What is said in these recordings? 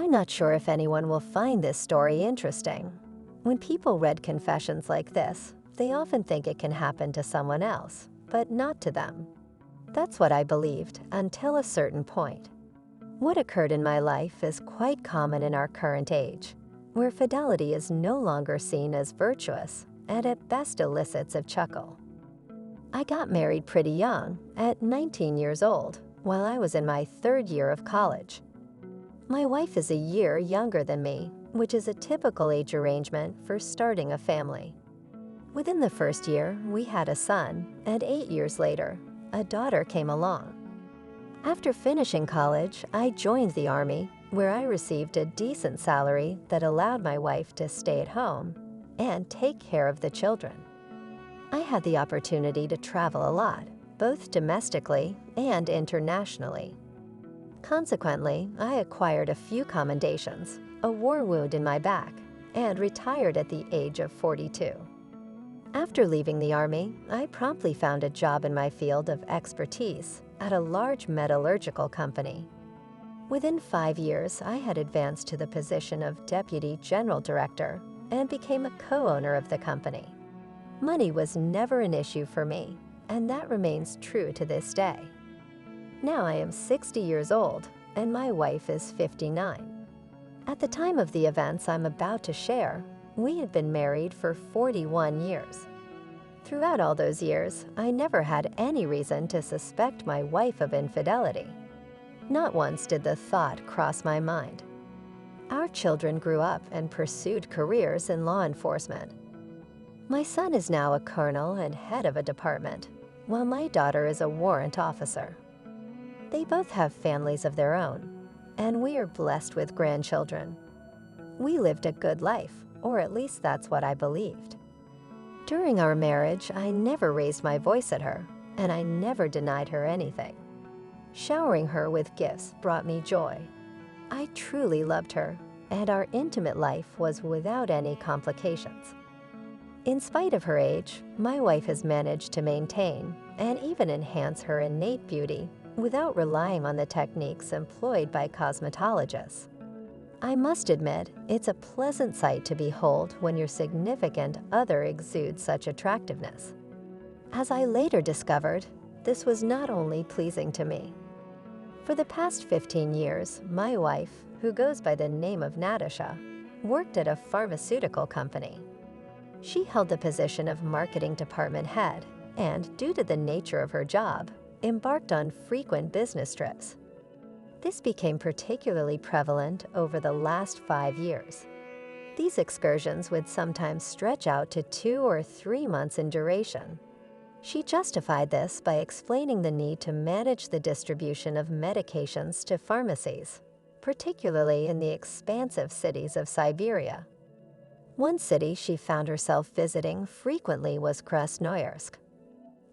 I'm not sure if anyone will find this story interesting. When people read confessions like this, they often think it can happen to someone else, but not to them. That's what I believed until a certain point. What occurred in my life is quite common in our current age, where fidelity is no longer seen as virtuous and at best elicits a chuckle. I got married pretty young, at 19 years old, while I was in my third year of college. My wife is a year younger than me, which is a typical age arrangement for starting a family. Within the first year, we had a son, and 8 years later, a daughter came along. After finishing college, I joined the Army, where I received a decent salary that allowed my wife to stay at home and take care of the children. I had the opportunity to travel a lot, both domestically and internationally. Consequently, I acquired a few commendations, a war wound in my back, and retired at the age of 42. After leaving the Army, I promptly found a job in my field of expertise at a large metallurgical company. Within 5 years, I had advanced to the position of Deputy General Director and became a co-owner of the company. Money was never an issue for me, and that remains true to this day. Now I am 60 years old, and my wife is 59. At the time of the events I'm about to share, we had been married for 41 years. Throughout all those years, I never had any reason to suspect my wife of infidelity. Not once did the thought cross my mind. Our children grew up and pursued careers in law enforcement. My son is now a colonel and head of a department, while my daughter is a warrant officer. They both have families of their own, and we are blessed with grandchildren. We lived a good life, or at least that's what I believed. During our marriage, I never raised my voice at her, and I never denied her anything. Showering her with gifts brought me joy. I truly loved her, and our intimate life was without any complications. In spite of her age, my wife has managed to maintain and even enhance her innate beauty without relying on the techniques employed by cosmetologists. I must admit, it's a pleasant sight to behold when your significant other exudes such attractiveness. As I later discovered, this was not only pleasing to me. For the past 15 years, my wife, who goes by the name of Natasha, worked at a pharmaceutical company. She held the position of marketing department head and, due to the nature of her job, embarked on frequent business trips. This became particularly prevalent over the last 5 years. These excursions would sometimes stretch out to 2 or 3 months in duration. She justified this by explaining the need to manage the distribution of medications to pharmacies, particularly in the expansive cities of Siberia. One city she found herself visiting frequently was Krasnoyarsk.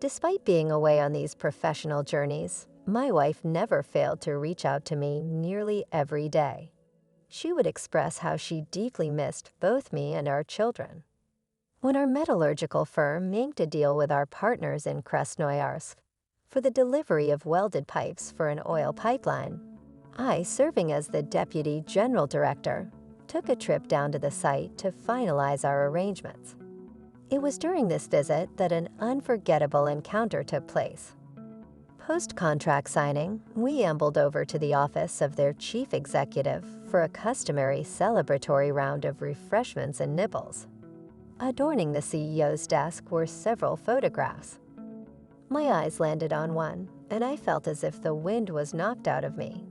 Despite being away on these professional journeys, my wife never failed to reach out to me nearly every day. She would express how she deeply missed both me and our children. When our metallurgical firm inked a deal with our partners in Krasnoyarsk for the delivery of welded pipes for an oil pipeline, I, serving as the Deputy General Director, took a trip down to the site to finalize our arrangements. It was during this visit that an unforgettable encounter took place. Post-contract signing, we ambled over to the office of their chief executive for a customary celebratory round of refreshments and nibbles. Adorning the CEO's desk were several photographs. My eyes landed on one, and I felt as if the wind was knocked out of me.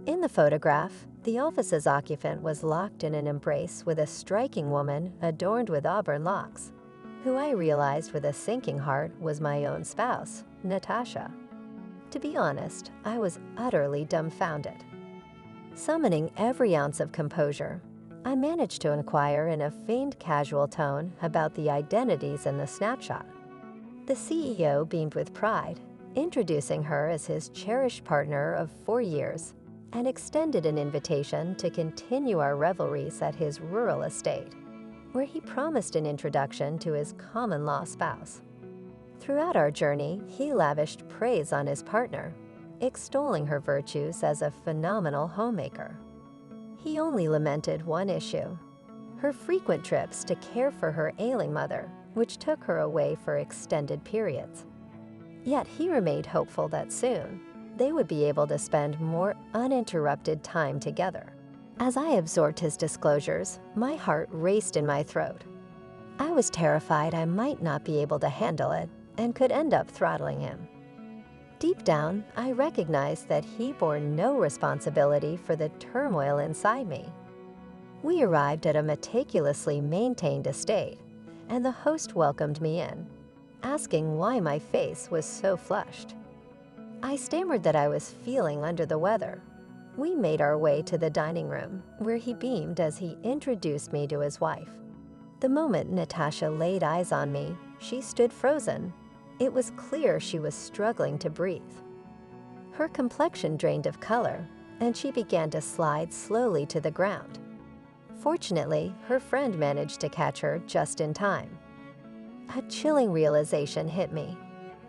In the photograph, the office's occupant was locked in an embrace with a striking woman adorned with auburn locks, who I realized with a sinking heart was my own spouse, Natasha. To be honest, I was utterly dumbfounded. Summoning every ounce of composure, I managed to inquire in a feigned casual tone about the identities in the snapshot. The CEO beamed with pride, introducing her as his cherished partner of 4 years, and extended an invitation to continue our revelries at his rural estate, where he promised an introduction to his common-law spouse. Throughout our journey, he lavished praise on his partner, extolling her virtues as a phenomenal homemaker. He only lamented one issue: her frequent trips to care for her ailing mother, which took her away for extended periods. Yet he remained hopeful that soon they would be able to spend more uninterrupted time together. As I absorbed his disclosures, my heart raced in my throat. I was terrified I might not be able to handle it and could end up throttling him. Deep down, I recognized that he bore no responsibility for the turmoil inside me. We arrived at a meticulously maintained estate, and the host welcomed me in, asking why my face was so flushed. I stammered that I was feeling under the weather. We made our way to the dining room, where he beamed as he introduced me to his wife. The moment Natasha laid eyes on me, she stood frozen. It was clear she was struggling to breathe. Her complexion drained of color, and she began to slide slowly to the ground. Fortunately, her friend managed to catch her just in time. A chilling realization hit me.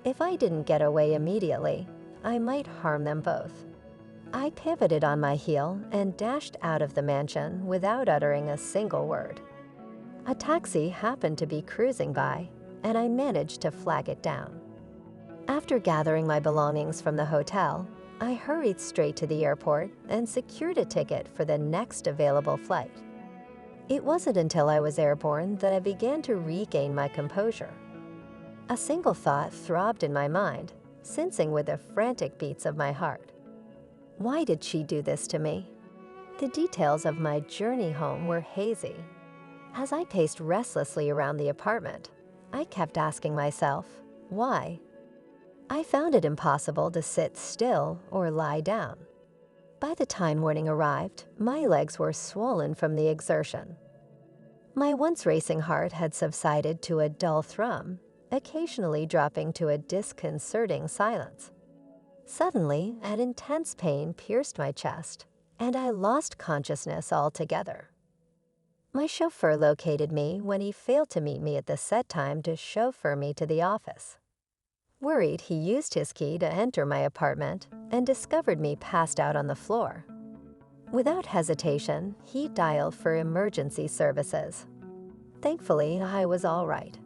If I didn't get away immediately, I might harm them both. I pivoted on my heel and dashed out of the mansion without uttering a single word. A taxi happened to be cruising by, and I managed to flag it down. After gathering my belongings from the hotel, I hurried straight to the airport and secured a ticket for the next available flight. It wasn't until I was airborne that I began to regain my composure. A single thought throbbed in my mind, sensing with the frantic beats of my heart. Why did she do this to me? The details of my journey home were hazy. As I paced restlessly around the apartment, I kept asking myself, why? I found it impossible to sit still or lie down. By the time morning arrived, my legs were swollen from the exertion. My once racing heart had subsided to a dull thrum, occasionally dropping to a disconcerting silence. Suddenly, an intense pain pierced my chest, and I lost consciousness altogether. My chauffeur located me when he failed to meet me at the set time to chauffeur me to the office. Worried, he used his key to enter my apartment and discovered me passed out on the floor. Without hesitation, he dialed for emergency services. Thankfully, I was all right.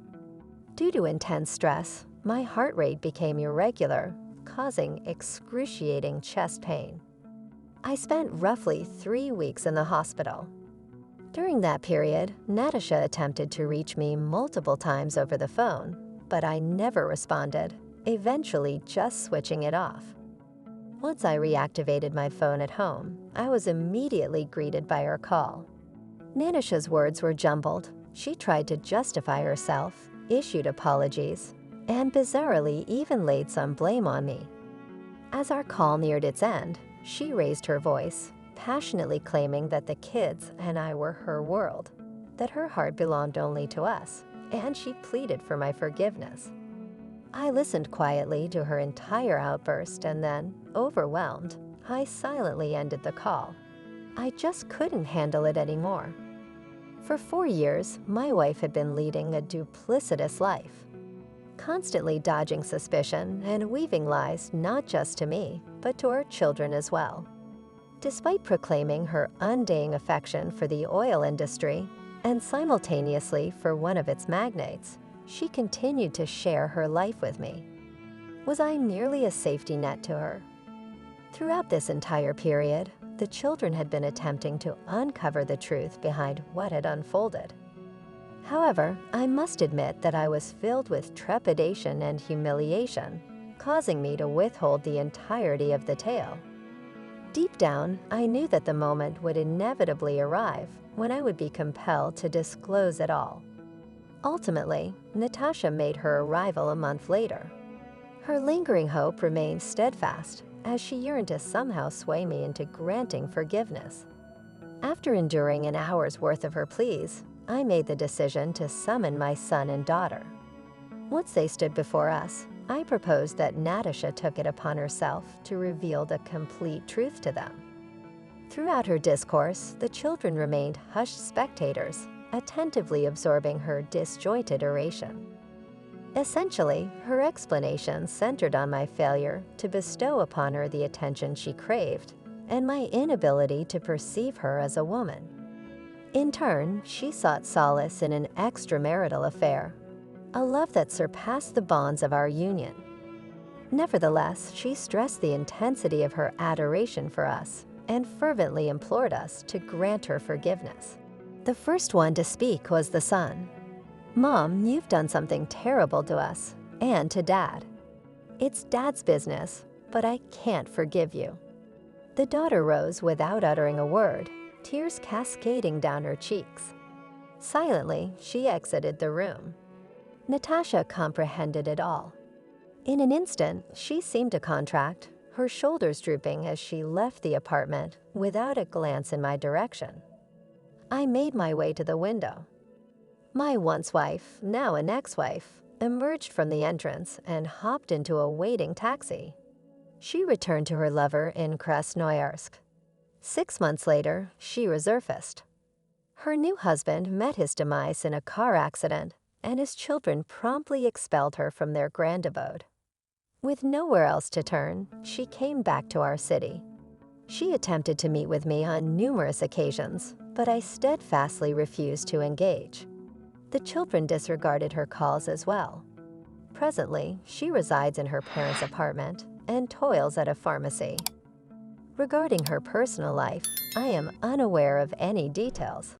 Due to intense stress, my heart rate became irregular, causing excruciating chest pain. I spent roughly 3 weeks in the hospital. During that period, Natasha attempted to reach me multiple times over the phone, but I never responded, eventually just switching it off. Once I reactivated my phone at home, I was immediately greeted by her call. Natasha's words were jumbled. She tried to justify herself, issued apologies, and bizarrely even laid some blame on me. As our call neared its end, she raised her voice, passionately claiming that the kids and I were her world, that her heart belonged only to us, and she pleaded for my forgiveness. I listened quietly to her entire outburst and then, overwhelmed, I silently ended the call. I just couldn't handle it anymore. For 4 years, my wife had been leading a duplicitous life, constantly dodging suspicion and weaving lies not just to me, but to our children as well. Despite proclaiming her undying affection for the oil industry and simultaneously for one of its magnates, she continued to share her life with me. Was I merely a safety net to her? Throughout this entire period, the children had been attempting to uncover the truth behind what had unfolded. However, I must admit that I was filled with trepidation and humiliation, causing me to withhold the entirety of the tale. Deep down, I knew that the moment would inevitably arrive when I would be compelled to disclose it all. Ultimately, Natasha made her arrival a month later. Her lingering hope remained steadfast as she yearned to somehow sway me into granting forgiveness. After enduring an hour's worth of her pleas, I made the decision to summon my son and daughter. Once they stood before us, I proposed that Natasha took it upon herself to reveal the complete truth to them. Throughout her discourse, the children remained hushed spectators, attentively absorbing her disjointed oration. Essentially, her explanation centered on my failure to bestow upon her the attention she craved and my inability to perceive her as a woman. In turn, she sought solace in an extramarital affair, a love that surpassed the bonds of our union. Nevertheless, she stressed the intensity of her adoration for us and fervently implored us to grant her forgiveness. The first one to speak was the son. "Mom, you've done something terrible to us and to Dad. It's Dad's business, but I can't forgive you." The daughter rose without uttering a word, tears cascading down her cheeks. Silently, she exited the room. Natasha comprehended it all. In an instant, she seemed to contract, her shoulders drooping as she left the apartment without a glance in my direction. I made my way to the window. My once wife, now an ex-wife, emerged from the entrance and hopped into a waiting taxi. She returned to her lover in Krasnoyarsk. 6 months later, she resurfaced. Her new husband met his demise in a car accident, and his children promptly expelled her from their grand abode. With nowhere else to turn, she came back to our city. She attempted to meet with me on numerous occasions, but I steadfastly refused to engage. The children disregarded her calls as well. Presently, she resides in her parents' apartment and toils at a pharmacy. Regarding her personal life, I am unaware of any details.